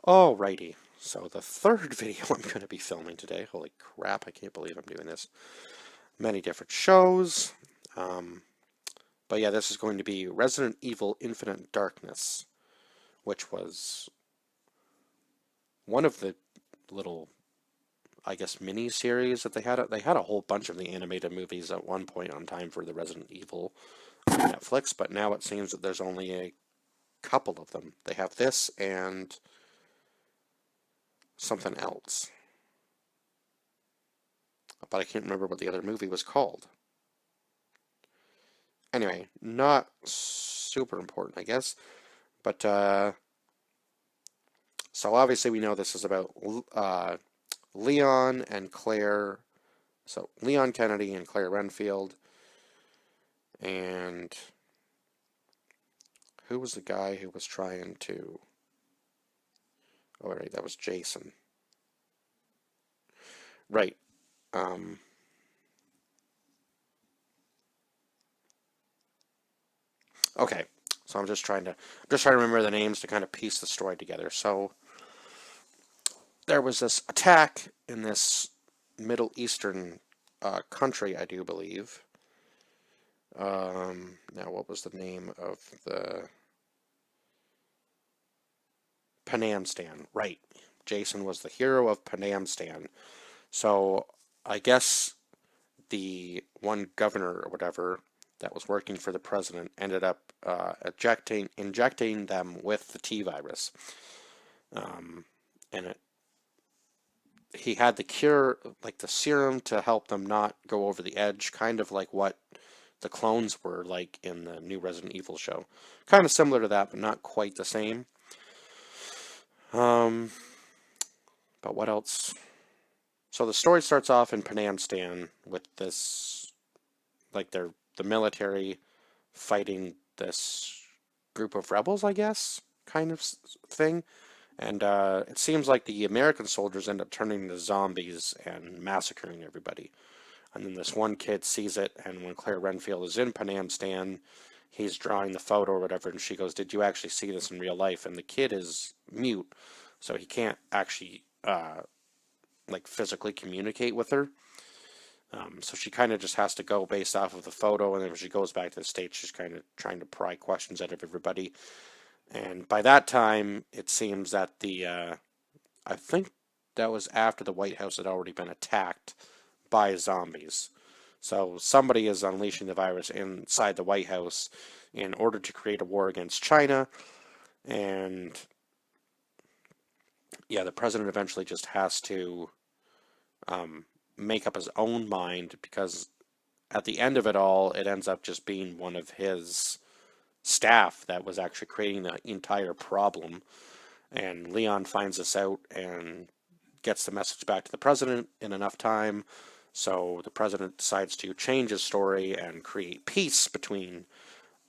Alrighty, so the third video I'm going to be filming today, holy crap, I can't believe I'm doing this. Many different shows, um, but yeah, this is going to be Resident Evil Infinite Darkness, which was one of the little, I guess, mini-series that they had. They had a whole bunch of the animated movies at one point on time for the Resident Evil on Netflix, but now it seems that there's only a couple of them. They have this and something else, but I can't remember what the other movie was called. Anyway, not super important, I guess. But, so obviously we know this is about Leon and Claire. So, Leon Kennedy and Claire Renfield. And who was the guy who was trying to... Oh, right, that was Jason. Right. Okay. So I'm just trying to remember the names to kind of piece the story together. So there was this attack in this Middle Eastern country, I do believe. Now, what was the name of the Panam Stan? Right. Jason was the hero of Panam Stan. So I guess the one governor or whatever that was working for the president ended up injecting them with the T virus. And he had the cure, like the serum to help them not go over the edge, kind of like what the clones were like in the new Resident Evil show. Kind of similar to that, but not quite the same. But what else? So the story starts off in Panam Stan with this, like the military fighting this group of rebels, I guess, kind of thing. And it seems like the American soldiers end up turning into zombies and massacring everybody. And then this one kid sees it, and when Claire Renfield is in Panam Stan, he's drawing the photo or whatever, and she goes, "Did you actually see this in real life?" And the kid is mute, so he can't actually like physically communicate with her. So she kind of just has to go based off of the photo, and then when she goes back to the States, she's kind of trying to pry questions out of everybody. And by that time, it seems that I think that was after the White House had already been attacked by zombies. So somebody is unleashing the virus inside the White House in order to create a war against China. And yeah, the president eventually just has to make up his own mind because at the end of it all, it ends up just being one of his staff that was actually creating the entire problem. And Leon finds this out and gets the message back to the president in enough time. So the president decides to change his story and create peace between,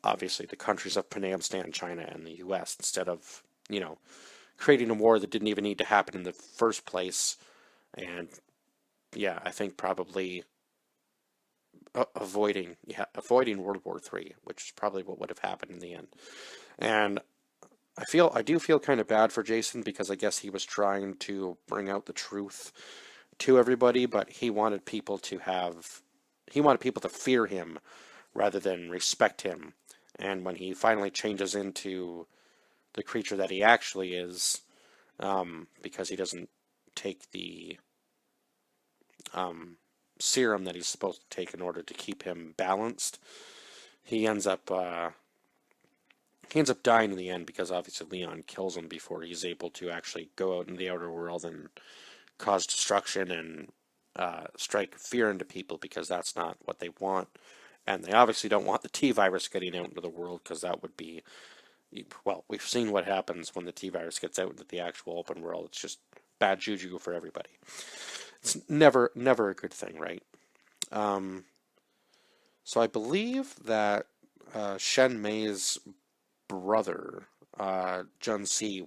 obviously, the countries of Panam Stan, China, and the U.S. instead of, creating a war that didn't even need to happen in the first place. And yeah, I think probably avoiding World War III, which is probably what would have happened in the end. And I do feel kind of bad for Jason because I guess he was trying to bring out the truth to everybody, but he wanted people to fear him rather than respect him. And when he finally changes into the creature that he actually is, because he doesn't take the serum that he's supposed to take in order to keep him balanced, he ends up dying in the end because obviously Leon kills him before he's able to actually go out in the outer world and cause destruction and strike fear into people because that's not what they want. And they obviously don't want the T virus getting out into the world because that would be, well, we've seen what happens when the T virus gets out into the actual open world. It's just bad juju for everybody. It's never a good thing, right? So I believe that Shen Mei's brother, Jun Si,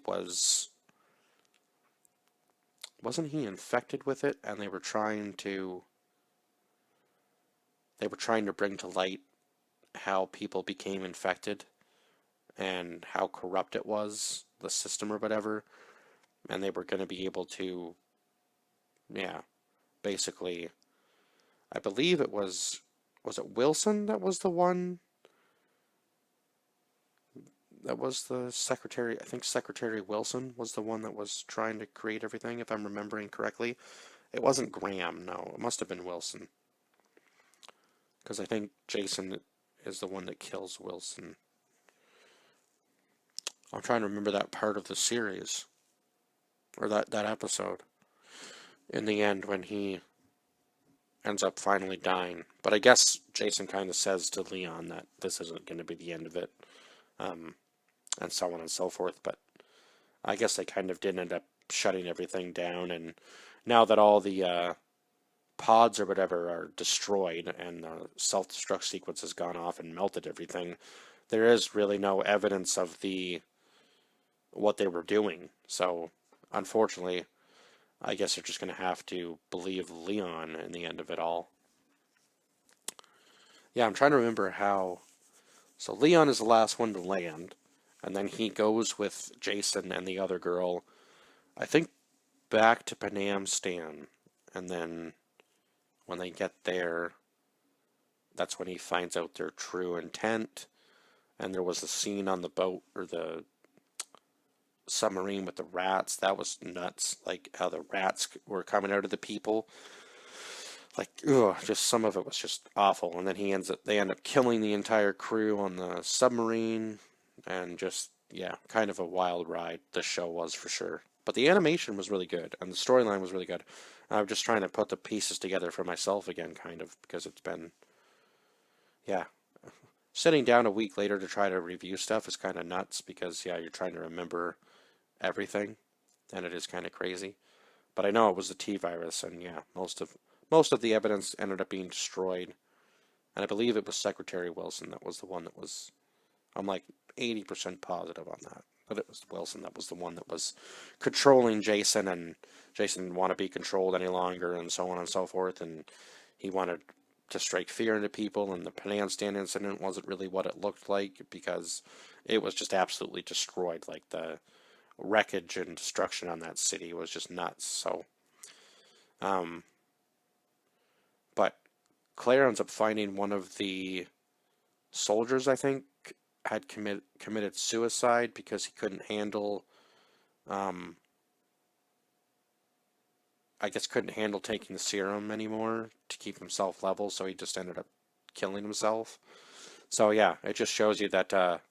wasn't he infected with it, and they were trying to bring to light how people became infected and how corrupt it was, the system or whatever. and they were going to be able to, yeah, basically, I believe was it Wilson that was the one that was the secretary? I think Secretary Wilson was the one that was trying to create everything, if I'm remembering correctly. It wasn't Graham, no, it must have been Wilson, because I think Jason is the one that kills Wilson. I'm trying to remember that part of the series, or that episode, in the end when he ends up finally dying. But I guess Jason kind of says to Leon that this isn't going to be the end of it, um, and so on and so forth. But I guess they kind of did end up shutting everything down, and now that all the pods or whatever are destroyed and the self-destruct sequence has gone off and melted everything, there is really no evidence of what they were doing. So, unfortunately, I guess they're just going to have to believe Leon in the end of it all. Yeah, I'm trying to remember how. So, Leon is the last one to land, and then he goes with Jason and the other girl, I think, back to Panam Stan. And then when they get there, that's when he finds out their true intent. And there was a scene on the boat, or the submarine with the rats. That was nuts. Like how the rats were coming out of the people. Like, ugh, just some of it was just awful. And then they end up killing the entire crew on the submarine. And just, yeah, kind of a wild ride the show was for sure. But the animation was really good, and the storyline was really good. I'm just trying to put the pieces together for myself again, kind of, because it's been, yeah. Sitting down a week later to try to review stuff is kind of nuts, because, yeah, you're trying to remember everything, and it is kind of crazy. But I know it was the T virus, and yeah, most of the evidence ended up being destroyed. And I believe it was Secretary Wilson that was the one that was, I'm like 80% positive on that. But it was Wilson that was the one that was controlling Jason, and Jason didn't want to be controlled any longer, and so on and so forth. And he wanted to strike fear into people, and the Panam Stan incident wasn't really what it looked like, because it was just absolutely destroyed. Like, the wreckage and destruction on that city was just nuts. So, um, but Claire ends up finding one of the soldiers, I think, had committed suicide because he couldn't handle, um, I guess couldn't handle taking the serum anymore to keep himself level, so he just ended up killing himself. So yeah, it just shows you that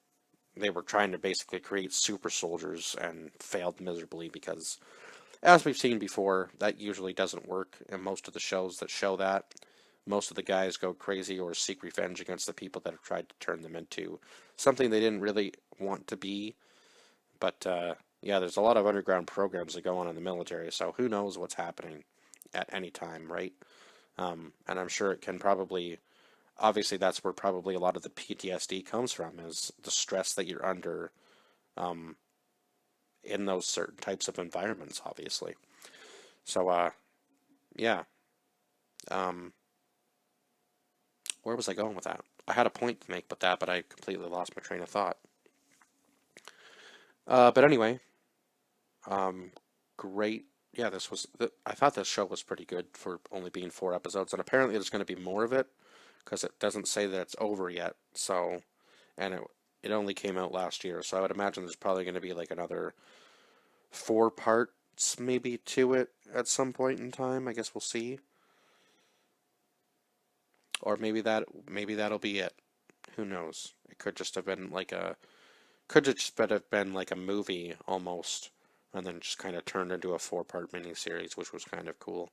they were trying to basically create super soldiers and failed miserably, because, as we've seen before, that usually doesn't work in most of the shows that show that. Most of the guys go crazy or seek revenge against the people that have tried to turn them into something they didn't really want to be. But yeah, there's a lot of underground programs that go on in the military, so who knows what's happening at any time, right? And I'm sure it can probably, obviously, that's where probably a lot of the PTSD comes from, is the stress that you're under um, in those certain types of environments, obviously. So, yeah. Um, where was I going with that? I had a point to make with that, but I completely lost my train of thought. But anyway, um, great. Yeah, I thought this show was pretty good for only being 4 episodes, and apparently there's going to be more of it, because it doesn't say that it's over yet. So, and it only came out last year, so I would imagine there's probably going to be like another 4 parts maybe to it at some point in time. I guess we'll see. Or maybe that'll be it. Who knows? It could just have been like a movie almost, and then just kind of turned into a 4-part miniseries, which was kind of cool.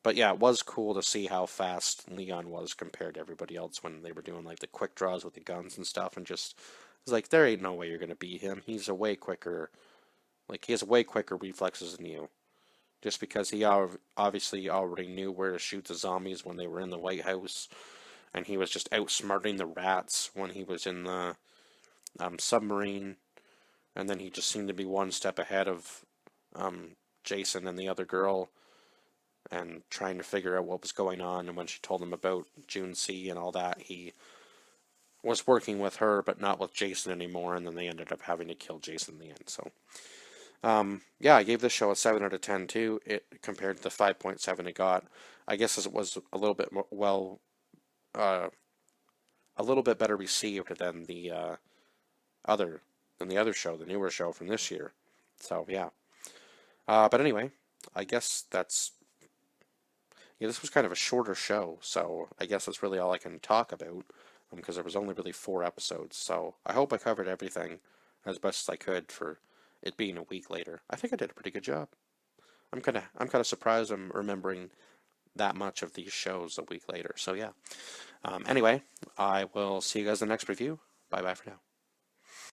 But yeah, it was cool to see how fast Leon was compared to everybody else when they were doing like the quick draws with the guns and stuff, and just it's like, there ain't no way you're gonna beat him. He's a way quicker, like he has way quicker reflexes than you. Just because he obviously already knew where to shoot the zombies when they were in the White House, and he was just outsmarting the rats when he was in the submarine, and then he just seemed to be one step ahead of Jason and the other girl, and trying to figure out what was going on. And when she told him about June-C and all that, he was working with her, but not with Jason anymore, and then they ended up having to kill Jason in the end. So, Yeah, I gave this show a 7 out of 10 too. It compared to the 5.7 it got. I guess it was a little bit more, uh, a little bit better received than other the other show, the newer show from this year. So yeah. But anyway, I guess this was kind of a shorter show, so I guess that's really all I can talk about, because there was only really 4 episodes. So I hope I covered everything as best as I could for it being a week later. I think I did a pretty good job. I'm kind of surprised I'm remembering that much of these shows a week later. So yeah. Anyway, I will see you guys in the next review. Bye bye for now.